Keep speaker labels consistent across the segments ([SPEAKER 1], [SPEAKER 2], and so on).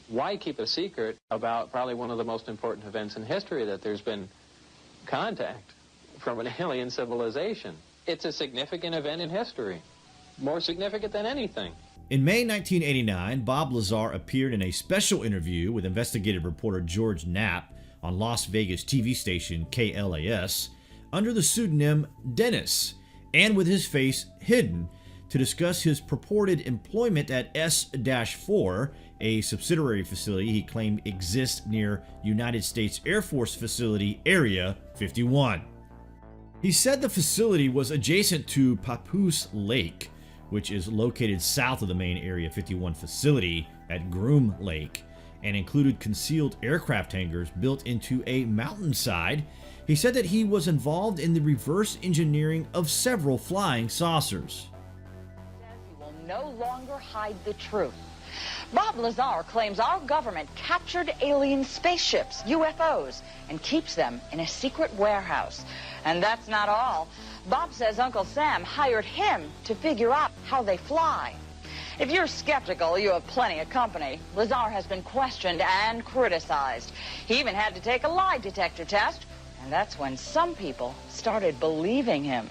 [SPEAKER 1] Why keep a secret about probably one of the most important events in history, that there's been contact from an alien civilization? It's a significant event in history, more significant than anything.
[SPEAKER 2] In May 1989, Bob Lazar appeared in a special interview with investigative reporter George Knapp on Las Vegas TV station KLAS under the pseudonym Dennis, and with his face hidden, to discuss his purported employment at S-4, a subsidiary facility he claimed exists near United States Air Force Facility Area 51. He said the facility was adjacent to Papoose Lake, which is located south of the main Area 51 facility at Groom Lake, and included concealed aircraft hangars built into a mountainside. He said that he was involved in the reverse engineering of several flying saucers.
[SPEAKER 3] He will no longer hide the truth. Bob Lazar claims our government captured alien spaceships, UFOs, and keeps them in a secret warehouse. And that's not all. Bob says Uncle Sam hired him to figure out how they fly. If you're skeptical, you have plenty of company. Lazar has been questioned and criticized. He even had to take a lie detector test, and that's when some people started believing him.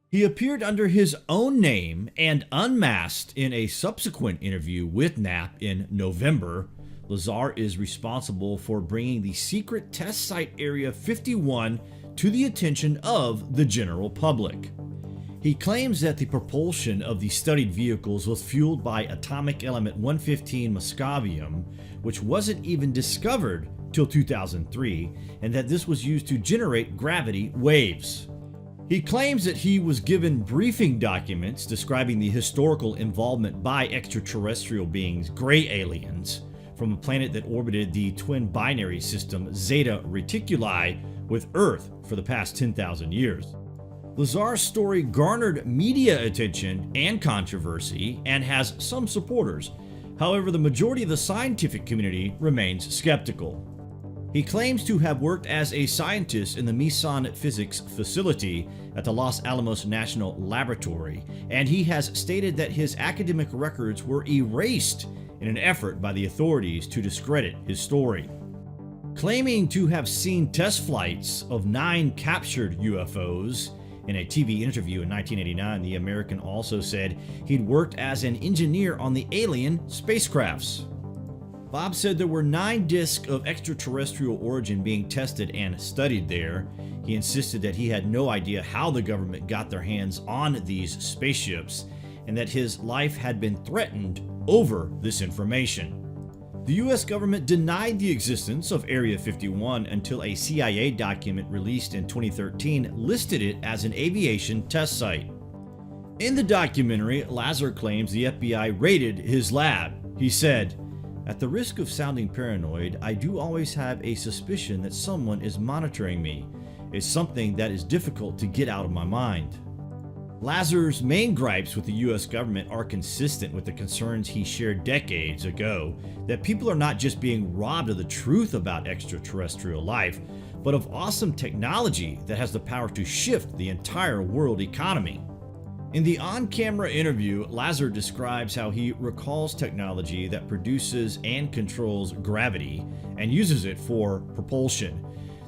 [SPEAKER 2] He appeared under his own name and unmasked in a subsequent interview with Knapp in November. Lazar is responsible for bringing the secret test site Area 51 to the attention of the general public. He claims that the propulsion of the studied vehicles was fueled by atomic element 115 moscovium, which wasn't even discovered till 2003, and that this was used to generate gravity waves. He claims that he was given briefing documents describing the historical involvement by extraterrestrial beings, gray aliens, from a planet that orbited the twin binary system Zeta Reticuli with Earth for the past 10,000 years. Lazar's story garnered media attention and controversy and has some supporters. However, the majority of the scientific community remains skeptical. He claims to have worked as a scientist in the Meson Physics facility at the Los Alamos National Laboratory, and he has stated that his academic records were erased in an effort by the authorities to discredit his story. Claiming to have seen test flights of 9 captured UFOs in a TV interview in 1989, the American also said he'd worked as an engineer on the alien spacecrafts. Bob said there were 9 discs of extraterrestrial origin being tested and studied there. He insisted that he had no idea how the government got their hands on these spaceships, and that his life had been threatened over this information. The US government denied the existence of Area 51 until a CIA document released in 2013 listed it as an aviation test site. In the documentary, Lazar claims the FBI raided his lab. He said, "At the risk of sounding paranoid, I do always have a suspicion that someone is monitoring me. It's something that is difficult to get out of my mind." Lazar's main gripes with the US government are consistent with the concerns he shared decades ago, that people are not just being robbed of the truth about extraterrestrial life, but of awesome technology that has the power to shift the entire world economy. In the on-camera interview, Lazar describes how he recalls technology that produces and controls gravity and uses it for propulsion.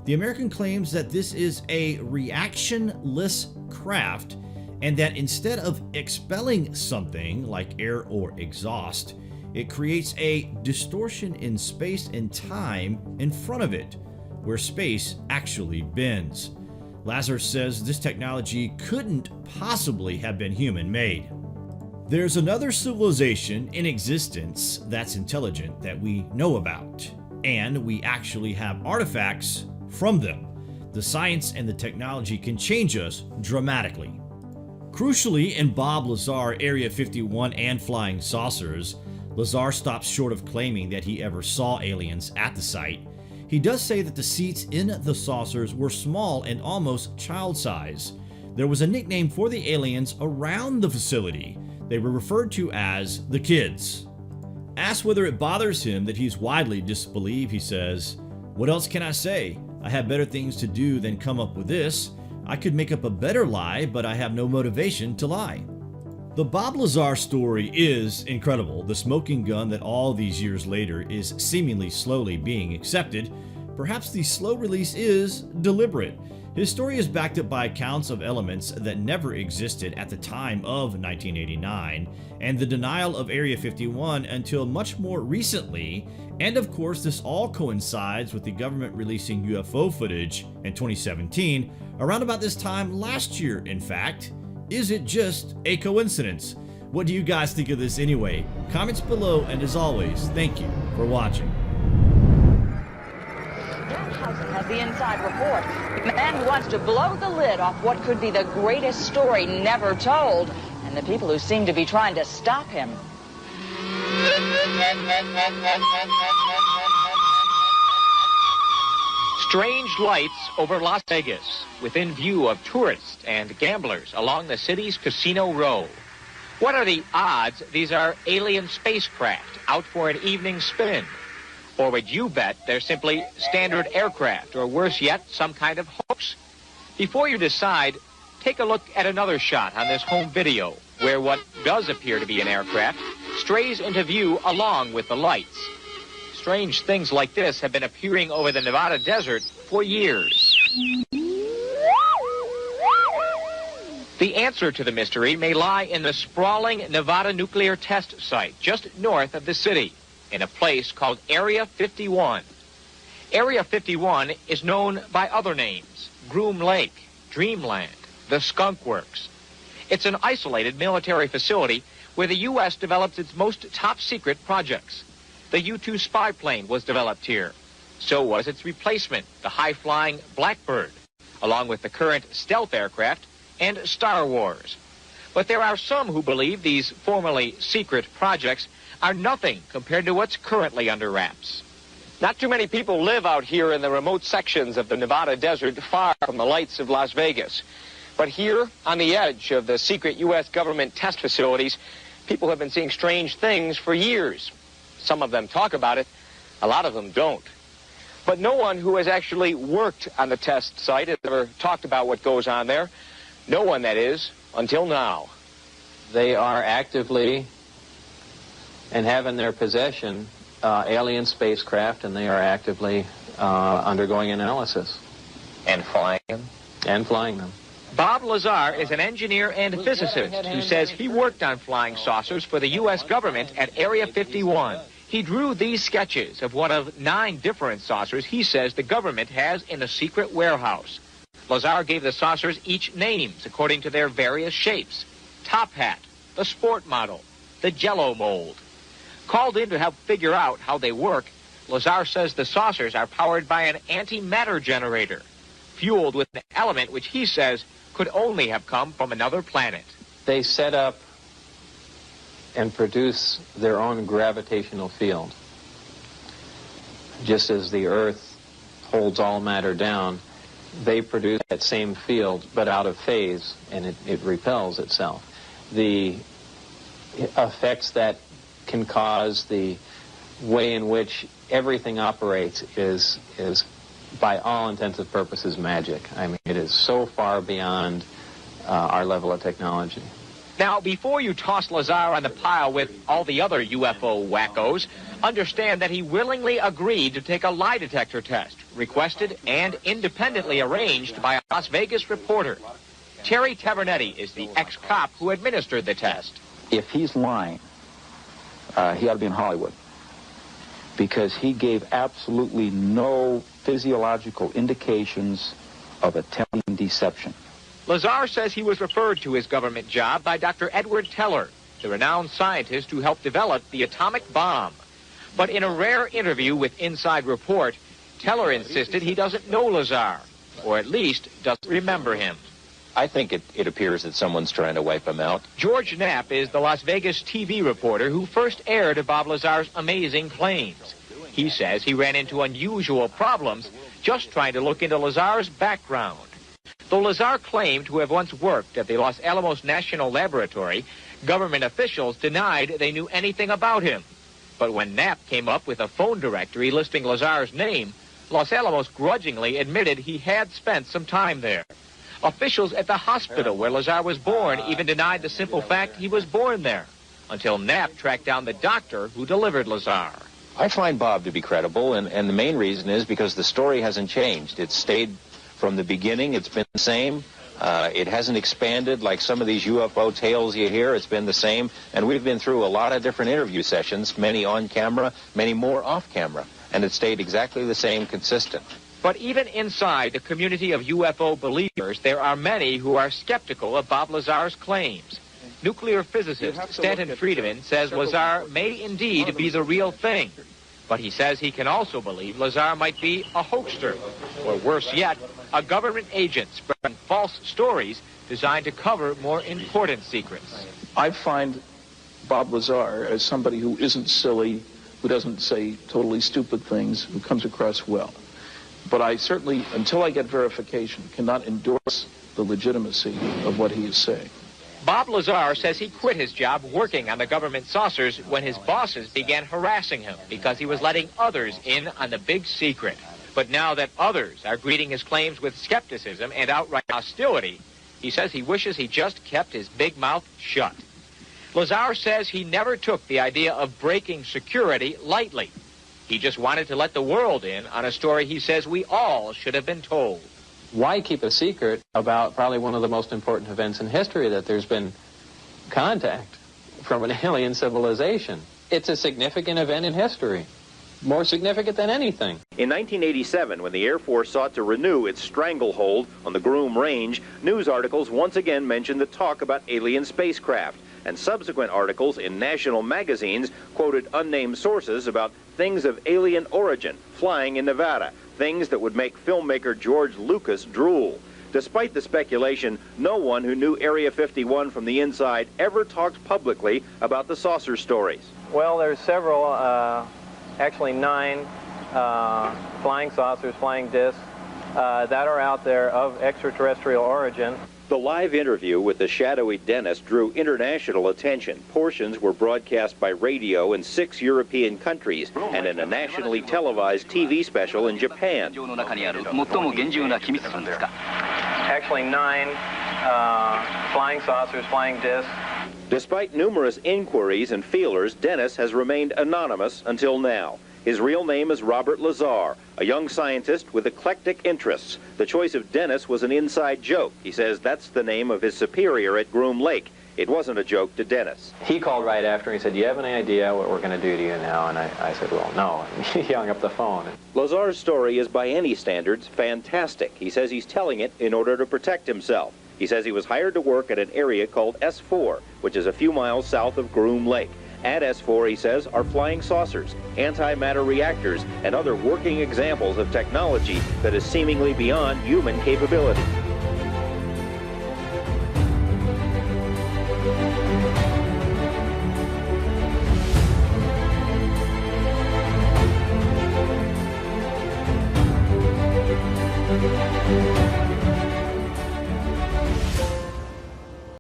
[SPEAKER 2] The American claims that this is a reactionless craft, and that instead of expelling something like air or exhaust, it creates a distortion in space and time in front of it, where space actually bends. Lazar says this technology couldn't possibly have been human-made. There's another civilization in existence that's intelligent that we know about, and we actually have artifacts from them. The science and the technology can change us dramatically. Crucially, in Bob Lazar, Area 51, and flying saucers, Lazar stops short of claiming that he ever saw aliens at the site. He does say that the seats in the saucers were small and almost child-size. There was a nickname for the aliens around the facility. They were referred to as the Kids. Asked whether it bothers him that he's widely disbelieved, he says, "What else can I say? I have better things to do than come up with this. I could make up a better lie, but I have no motivation to lie." The Bob Lazar story is incredible. The smoking gun that all these years later is seemingly slowly being accepted. Perhaps the slow release is deliberate. His story is backed up by accounts of elements that never existed at the time of 1989, and the denial of Area 51 until much more recently, and of course this all coincides with the government releasing UFO footage in 2017, around about this time last year in fact. Is it just a coincidence? What do you guys think of this anyway? Comments below, and as always, thank you for watching.
[SPEAKER 3] Has the inside report. The man who wants to blow the lid off what could be the greatest story never told, and the people who seem to be trying to stop him.
[SPEAKER 4] Strange lights over Las Vegas, within view of tourists and gamblers along the city's Casino Row. What are the odds these are alien spacecraft out for an evening spin? Or would you bet they're simply standard aircraft, or worse yet, some kind of hoax? Before you decide, take a look at another shot on this home video, where what does appear to be an aircraft strays into view along with the lights. Strange things like this have been appearing over the Nevada desert for years. The answer to the mystery may lie in the sprawling Nevada nuclear test site just north of the city, in a place called Area 51. Area 51 is known by other names: Groom Lake, Dreamland, the Skunk Works. It's an isolated military facility where the U.S. develops its most top-secret projects. The U-2 spy plane was developed here. So was its replacement, the high-flying Blackbird, along with the current stealth aircraft and Star Wars. But there are some who believe these formerly secret projects are nothing compared to what's currently under wraps. Not too many people live out here in the remote sections of the Nevada desert, far from the lights of Las Vegas. But here, on the edge of the secret U.S. government test facilities, people have been seeing strange things for years. Some of them talk about it, a lot of them don't. But no one who has actually worked on the test site has ever talked about what goes on there. No one, that is, until now.
[SPEAKER 1] They are actively and have in their possession alien spacecraft, and they are actively undergoing analysis.
[SPEAKER 4] And flying them?
[SPEAKER 1] And flying them.
[SPEAKER 4] Bob Lazar is an engineer and physicist who says he worked on flying saucers for the U.S. government at Area 51. He drew these sketches of one of 9 different saucers he says the government has in a secret warehouse. Lazar gave the saucers each names according to their various shapes: Top Hat, the Sport Model, the Jello Mold. Called in to help figure out how they work, Lazar says the saucers are powered by an antimatter generator, fueled with an element which he says could only have come from another planet.
[SPEAKER 1] They set up and produce their own gravitational field. Just as the Earth holds all matter down, they produce that same field, but out of phase, and it repels itself. The effects that can cause, the way in which everything operates is by all intents and purposes magic. I mean, it is so far beyond our level of technology.
[SPEAKER 4] Now, before you toss Lazar on the pile with all the other UFO wackos, understand that he willingly agreed to take a lie detector test, requested and independently arranged by a Las Vegas reporter. Terry Tavernetti is the ex-cop who administered the test.
[SPEAKER 5] If he's lying, he ought to be in Hollywood, because he gave absolutely no physiological indications of attempting deception.
[SPEAKER 4] Lazar says he was referred to his government job by Dr. Edward Teller, the renowned scientist who helped develop the atomic bomb. But in a rare interview with Inside Report, Teller insisted he doesn't know Lazar, or at least doesn't remember him.
[SPEAKER 6] I think it appears that someone's trying to wipe him out.
[SPEAKER 4] George Knapp is the Las Vegas TV reporter who first aired Bob Lazar's amazing claims. He says he ran into unusual problems just trying to look into Lazar's background. Though Lazar claimed to have once worked at the Los Alamos National Laboratory, government officials denied they knew anything about him. But when Knapp came up with a phone directory listing Lazar's name, Los Alamos grudgingly admitted he had spent some time there. Officials at the hospital where Lazar was born even denied the simple fact he was born there, until Knapp tracked down the doctor who delivered Lazar.
[SPEAKER 6] I find Bob to be credible, and the main reason is because the story hasn't changed. It's stayed from the beginning. It's been the same. It hasn't expanded like some of these UFO tales you hear. It's been the same. And we've been through a lot of different interview sessions, many on camera, many more off camera. And it stayed exactly the same, consistent.
[SPEAKER 4] But even inside the community of UFO believers, there are many who are skeptical of Bob Lazar's claims. Nuclear physicist Stanton Friedman says Lazar may indeed be the real thing. But he says he can also believe Lazar might be a hoaxer, or worse yet, a government agent spreading false stories designed to cover more important secrets.
[SPEAKER 7] I find Bob Lazar as somebody who isn't silly, who doesn't say totally stupid things, who comes across well. But I certainly, until I get verification, cannot endorse the legitimacy of what he is saying.
[SPEAKER 4] Bob Lazar says he quit his job working on the government saucers when his bosses began harassing him because he was letting others in on the big secret. But now that others are greeting his claims with skepticism and outright hostility, he says he wishes he just kept his big mouth shut. Lazar says he never took the idea of breaking security lightly. He just wanted to let the world in on a story he says we all should have been told.
[SPEAKER 1] Why keep a secret about probably one of the most important events in history, that there's been contact from an alien civilization? It's a significant event in history, more significant than anything.
[SPEAKER 8] In 1987, when the Air Force sought to renew its stranglehold on the Groom Range, news articles once again mentioned the talk about alien spacecraft, and subsequent articles in national magazines quoted unnamed sources about things of alien origin flying in Nevada, things that would make filmmaker George Lucas drool. Despite the speculation, no one who knew Area 51 from the inside ever talked publicly about the saucer stories.
[SPEAKER 9] Well, there's several, actually 9 flying saucers, flying discs, that are out there of extraterrestrial origin.
[SPEAKER 8] The live interview with the shadowy Dennis drew international attention. Portions were broadcast by radio in 6 European countries and in a nationally televised TV special in Japan.
[SPEAKER 9] Actually 9 flying saucers, flying discs.
[SPEAKER 8] Despite numerous inquiries and feelers, Dennis has remained anonymous until now. His real name is Robert Lazar, a young scientist with eclectic interests. The choice of Dennis was an inside joke. He says that's the name of his superior at Groom Lake. It wasn't a joke to Dennis.
[SPEAKER 1] He called right after and he said, "Do you have any idea what we're going to do to you now?" And I said, "Well, no." And he hung up the phone.
[SPEAKER 8] Lazar's story is, by any standards, fantastic. He says he's telling it in order to protect himself. He says he was hired to work at an area called S4, which is a few miles south of Groom Lake. At S4, he says, are flying saucers, antimatter reactors, and other working examples of technology that is seemingly beyond human capability.